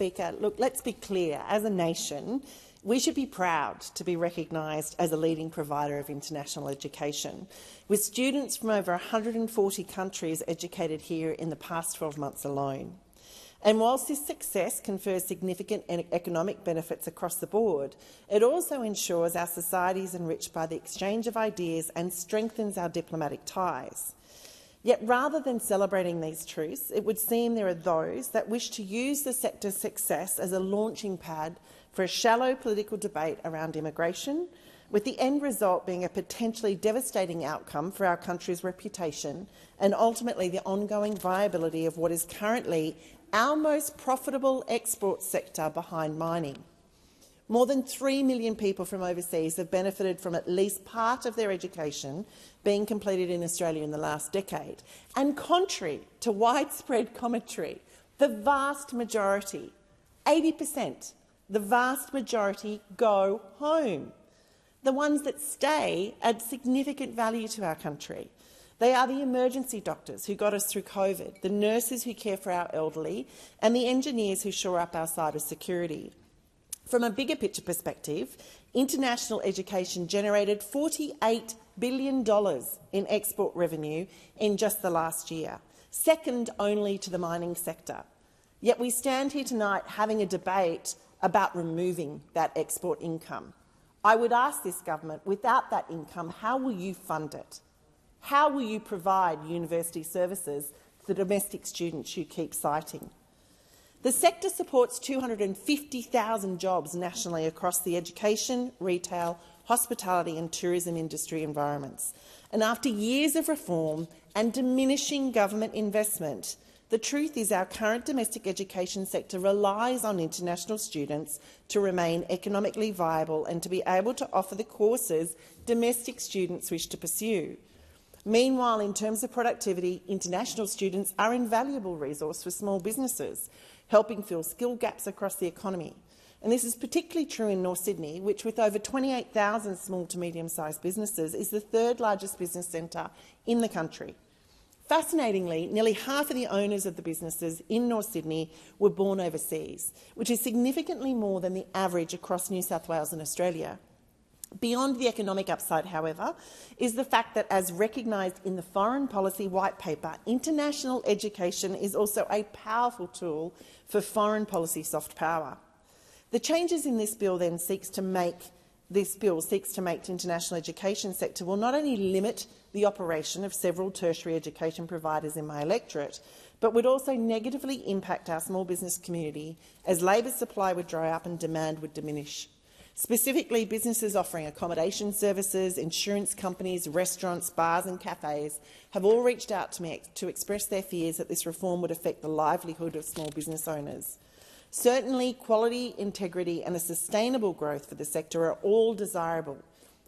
Speaker, look, let's be clear. As a nation, we should be proud to be recognised as a leading provider of international education, with students from over 140 countries educated here in the past 12 months alone. And whilst this success confers significant economic benefits across the board, it also ensures our society is enriched by the exchange of ideas and strengthens our diplomatic ties. Yet rather than celebrating these truths, it would seem there are those that wish to use the sector's success as a launching pad for a shallow political debate around immigration, with the end result being a potentially devastating outcome for our country's reputation and ultimately the ongoing viability of what is currently our most profitable export sector behind mining. More than 3 million people from overseas have benefited from at least part of their education being completed in Australia in the last decade. And contrary to widespread commentary, the vast majority, 80%, the vast majority go home. The ones that stay add significant value to our country. They are the emergency doctors who got us through COVID, the nurses who care for our elderly, and the engineers who shore up our cyber security. From a bigger picture perspective, international education generated $48 billion in export revenue in just the last year, second only to the mining sector. Yet we stand here tonight having a debate about removing that export income. I would ask this government, without that income, how will you fund it? How will you provide university services for the domestic students you keep citing? The sector supports 250,000 jobs nationally across the education, retail, hospitality and tourism industry environments. And after years of reform and diminishing government investment, the truth is our current domestic education sector relies on international students to remain economically viable and to be able to offer the courses domestic students wish to pursue. Meanwhile, in terms of productivity, international students are an invaluable resource for small businesses, helping fill skill gaps across the economy. And this is particularly true in North Sydney, which, with over 28,000 small to medium-sized businesses, is the third largest business centre in the country. Fascinatingly, nearly half of the owners of the businesses in North Sydney were born overseas, which is significantly more than the average across New South Wales and Australia. Beyond the economic upside, however, is the fact that, as recognised in the Foreign Policy White Paper, international education is also a powerful tool for foreign policy soft power. The changes in this bill then seeks to make the international education sector will not only limit the operation of several tertiary education providers in my electorate, but would also negatively impact our small business community as labour supply would dry up and demand would diminish. Specifically, businesses offering accommodation services, insurance companies, restaurants, bars and cafes have all reached out to me to express their fears that this reform would affect the livelihood of small business owners. Certainly, quality, integrity and a sustainable growth for the sector are all desirable.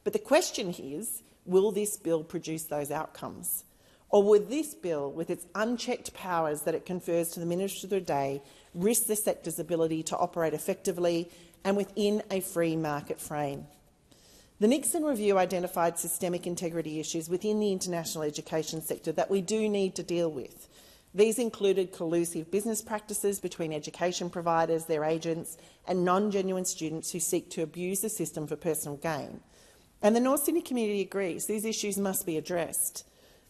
But the question is, will this bill produce those outcomes? Or will this bill, with its unchecked powers that it confers to the Minister of the Day, risk the sector's ability to operate effectively and within a free market frame? The Nixon Review identified systemic integrity issues within the international education sector that we do need to deal with. These included collusive business practices between education providers, their agents and non-genuine students who seek to abuse the system for personal gain. And the North Sydney community agrees these issues must be addressed.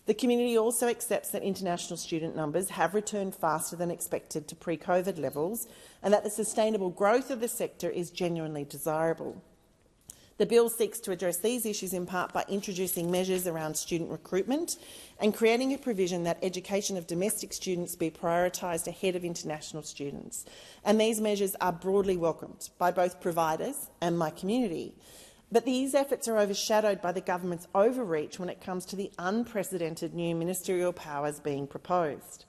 The community also accepts that international student numbers have returned faster than expected to pre-COVID levels and that the sustainable growth of the sector is genuinely desirable. The bill seeks to address these issues in part by introducing measures around student recruitment and creating a provision that education of domestic students be prioritised ahead of international students. And these measures are broadly welcomed by both providers and my community. But these efforts are overshadowed by the government's overreach when it comes to the unprecedented new ministerial powers being proposed.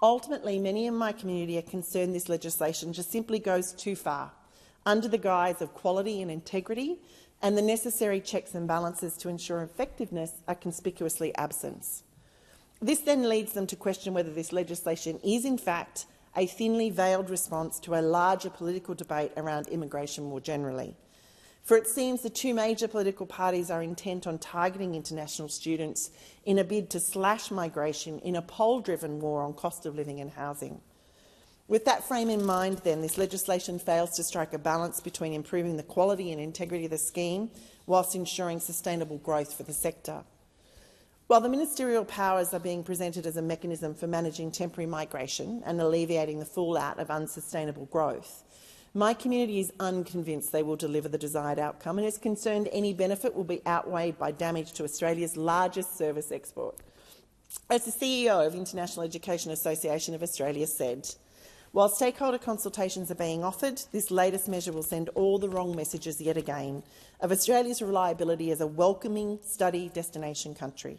Ultimately, many in my community are concerned this legislation just simply goes too far, under the guise of quality and integrity, and the necessary checks and balances to ensure effectiveness are conspicuously absent. This then leads them to question whether this legislation is, in fact, a thinly veiled response to a larger political debate around immigration more generally. For it seems the two major political parties are intent on targeting international students in a bid to slash migration in a poll-driven war on cost of living and housing. With that frame in mind, then, this legislation fails to strike a balance between improving the quality and integrity of the scheme whilst ensuring sustainable growth for the sector. While the ministerial powers are being presented as a mechanism for managing temporary migration and alleviating the fallout of unsustainable growth, my community is unconvinced they will deliver the desired outcome and is concerned any benefit will be outweighed by damage to Australia's largest service export. As the CEO of International Education Association of Australia said, while stakeholder consultations are being offered, this latest measure will send all the wrong messages yet again of Australia's reliability as a welcoming study destination country.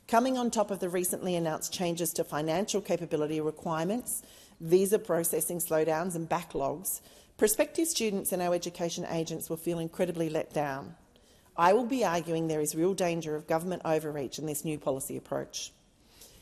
Coming on top of the recently announced changes to financial capability requirements, visa processing slowdowns and backlogs, prospective students and our education agents will feel incredibly let down. I will be arguing there is real danger of government overreach in this new policy approach.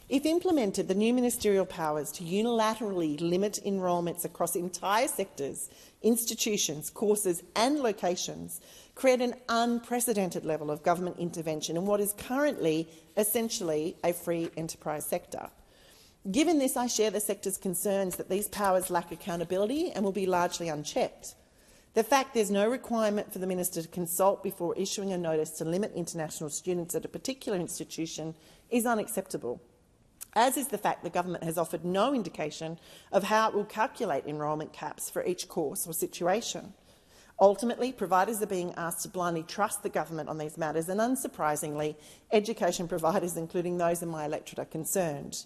If implemented, the new ministerial powers to unilaterally limit enrolments across entire sectors, institutions, courses and locations create an unprecedented level of government intervention in what is currently essentially a free enterprise sector. Given this, I share the sector's concerns that these powers lack accountability and will be largely unchecked. The fact there's no requirement for the minister to consult before issuing a notice to limit international students at a particular institution is unacceptable, as is the fact the government has offered no indication of how it will calculate enrolment caps for each course or situation. Ultimately, providers are being asked to blindly trust the government on these matters, and unsurprisingly, education providers, including those in my electorate, are concerned.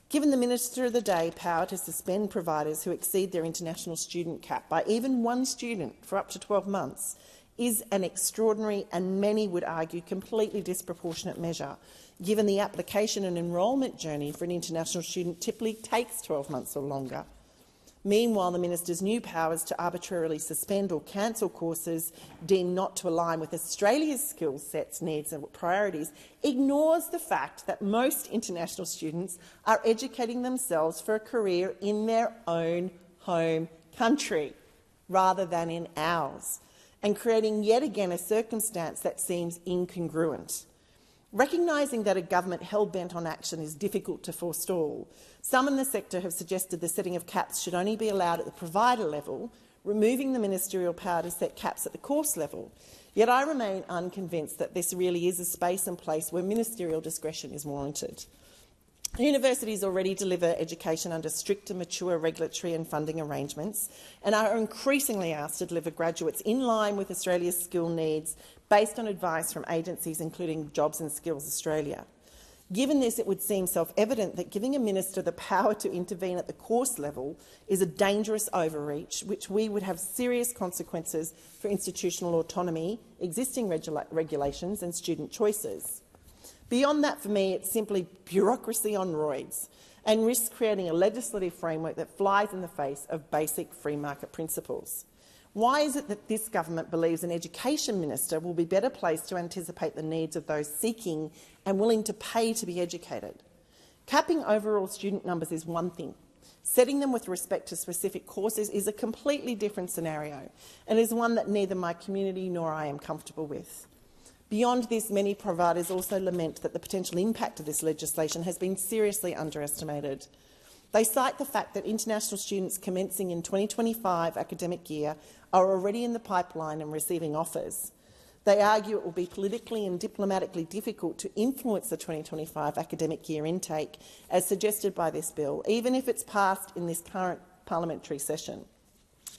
Given the Minister of the Day power to suspend providers who exceed their international student cap by even one student for up to 12 months is an extraordinary and, many would argue, completely disproportionate measure, given the application and enrolment journey for an international student typically takes 12 months or longer. Meanwhile, the minister's new powers to arbitrarily suspend or cancel courses deemed not to align with Australia's skill sets, needs and priorities ignores the fact that most international students are educating themselves for a career in their own home country rather than in ours, and creating yet again a circumstance that seems incongruent. Recognising that a government hell-bent on action is difficult to forestall, some in the sector have suggested the setting of caps should only be allowed at the provider level, removing the ministerial power to set caps at the course level. Yet I remain unconvinced that this really is a space and place where ministerial discretion is warranted. Universities already deliver education under strict and mature regulatory and funding arrangements and are increasingly asked to deliver graduates in line with Australia's skill needs based on advice from agencies including Jobs and Skills Australia. Given this, it would seem self-evident that giving a minister the power to intervene at the course level is a dangerous overreach, which would have serious consequences for institutional autonomy, existing regulations and student choices. Beyond that, for me, it's simply bureaucracy on roids and risks creating a legislative framework that flies in the face of basic free market principles. Why is it that this government believes an education minister will be better placed to anticipate the needs of those seeking and willing to pay to be educated? Capping overall student numbers is one thing. Setting them with respect to specific courses is a completely different scenario and is one that neither my community nor I am comfortable with. Beyond this, many providers also lament that the potential impact of this legislation has been seriously underestimated. They cite the fact that international students commencing in 2025 academic year are already in the pipeline and receiving offers. They argue it will be politically and diplomatically difficult to influence the 2025 academic year intake, as suggested by this bill, even if it's passed in this current parliamentary session.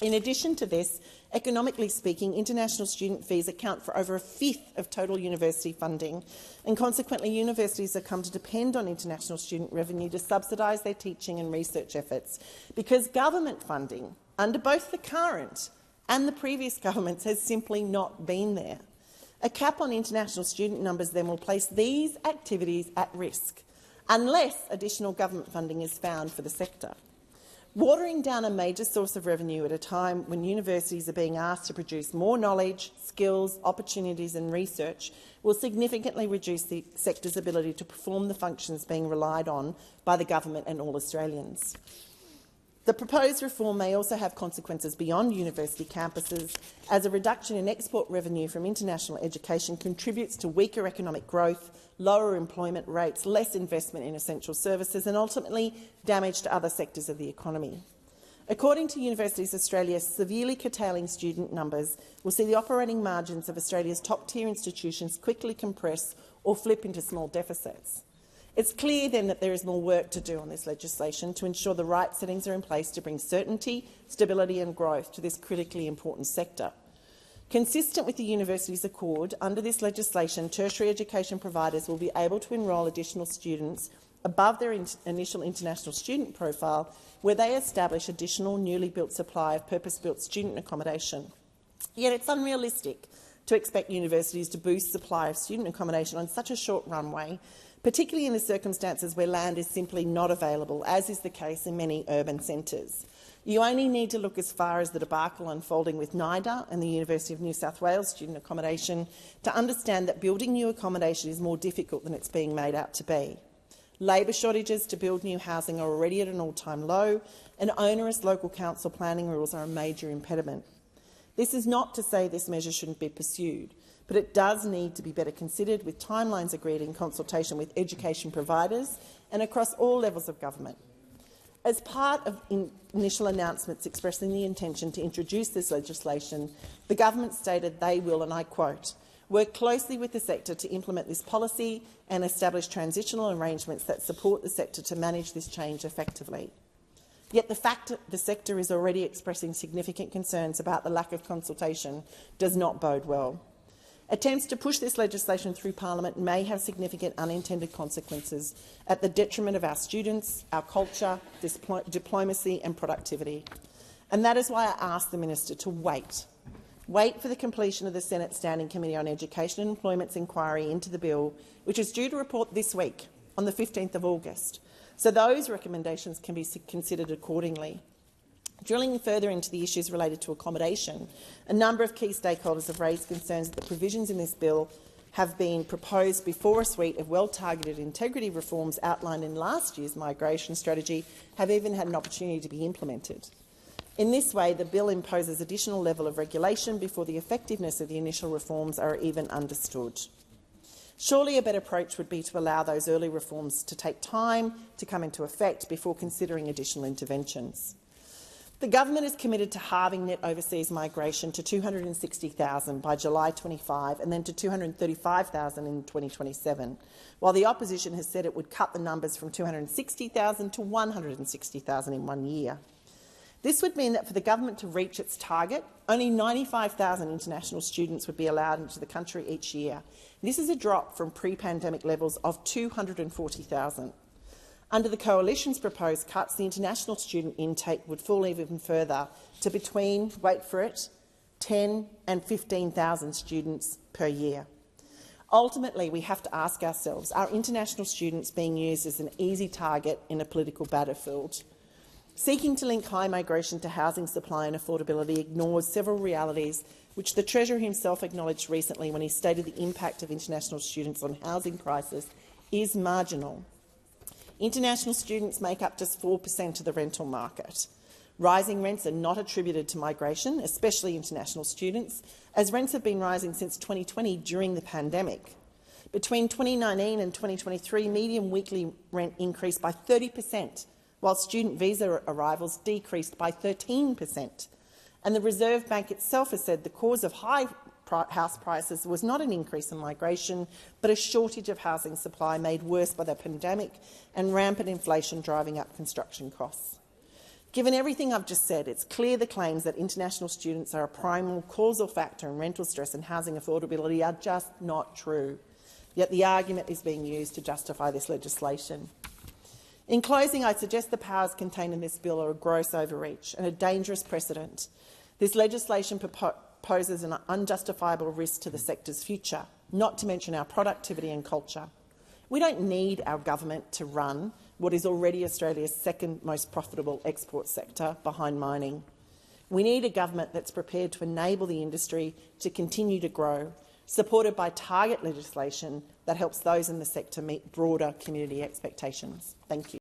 In addition to this, economically speaking, international student fees account for over a fifth of total university funding, and consequently universities have come to depend on international student revenue to subsidise their teaching and research efforts, because government funding, under both the current and the previous governments, has simply not been there. A cap on international student numbers then will place these activities at risk, unless additional government funding is found for the sector. Watering down a major source of revenue at a time when universities are being asked to produce more knowledge, skills, opportunities and research will significantly reduce the sector's ability to perform the functions being relied on by the government and all Australians. The proposed reform may also have consequences beyond university campuses, as a reduction in export revenue from international education contributes to weaker economic growth, lower employment rates, less investment in essential services and ultimately damage to other sectors of the economy. According to Universities Australia, severely curtailing student numbers will see the operating margins of Australia's top-tier institutions quickly compress or flip into small deficits. It's clear then that there is more work to do on this legislation to ensure the right settings are in place to bring certainty, stability and growth to this critically important sector. Consistent with the Universities Accord, under this legislation, tertiary education providers will be able to enrol additional students above their initial international student profile where they establish additional newly built supply of purpose-built student accommodation. Yet it's unrealistic to expect universities to boost supply of student accommodation on such a short runway, particularly in the circumstances where land is simply not available, as is the case in many urban centres. You only need to look as far as the debacle unfolding with NIDA and the University of New South Wales student accommodation to understand that building new accommodation is more difficult than it's being made out to be. Labour shortages to build new housing are already at an all-time low, and onerous local council planning rules are a major impediment. This is not to say this measure shouldn't be pursued, but it does need to be better considered with timelines agreed in consultation with education providers and across all levels of government. As part of initial announcements expressing the intention to introduce this legislation, the government stated they will, and I quote, work closely with the sector to implement this policy and establish transitional arrangements that support the sector to manage this change effectively. Yet the fact that the sector is already expressing significant concerns about the lack of consultation does not bode well. Attempts to push this legislation through Parliament may have significant unintended consequences at the detriment of our students, our culture, diplomacy and productivity. And that is why I asked the Minister to wait. Wait for the completion of the Senate Standing Committee on Education and Employment's inquiry into the bill, which is due to report this week, on the 15th of August, so those recommendations can be considered accordingly. Drilling further into the issues related to accommodation, a number of key stakeholders have raised concerns that the provisions in this bill have been proposed before a suite of well-targeted integrity reforms outlined in last year's migration strategy have even had an opportunity to be implemented. In this way, the bill imposes additional level of regulation before the effectiveness of the initial reforms are even understood. Surely a better approach would be to allow those early reforms to take time to come into effect before considering additional interventions. The government is committed to halving net overseas migration to 260,000 by July 25 and then to 235,000 in 2027, while the opposition has said it would cut the numbers from 260,000 to 160,000 in 1 year. This would mean that for the government to reach its target, only 95,000 international students would be allowed into the country each year. This is a drop from pre-pandemic levels of 240,000. Under the Coalition's proposed cuts, the international student intake would fall even further to between, wait for it, 10,000 and 15,000 students per year. Ultimately, we have to ask ourselves, are international students being used as an easy target in a political battlefield? Seeking to link high migration to housing supply and affordability ignores several realities which the Treasurer himself acknowledged recently when he stated the impact of international students on housing prices is marginal. International students make up just 4% of the rental market. Rising rents are not attributed to migration, especially international students, as rents have been rising since 2020 during the pandemic. Between 2019 and 2023, median weekly rent increased by 30%, while student visa arrivals decreased by 13%. And the Reserve Bank itself has said the cause of high house prices was not an increase in migration, but a shortage of housing supply made worse by the pandemic and rampant inflation driving up construction costs. Given everything I've just said, it's clear the claims that international students are a primal causal factor in rental stress and housing affordability are just not true. Yet the argument is being used to justify this legislation. In closing, I suggest the powers contained in this bill are a gross overreach and a dangerous precedent. This legislation poses an unjustifiable risk to the sector's future, not to mention our productivity and culture. We don't need our government to run what is already Australia's second most profitable export sector behind mining. We need a government that's prepared to enable the industry to continue to grow, supported by target legislation that helps those in the sector meet broader community expectations. Thank you.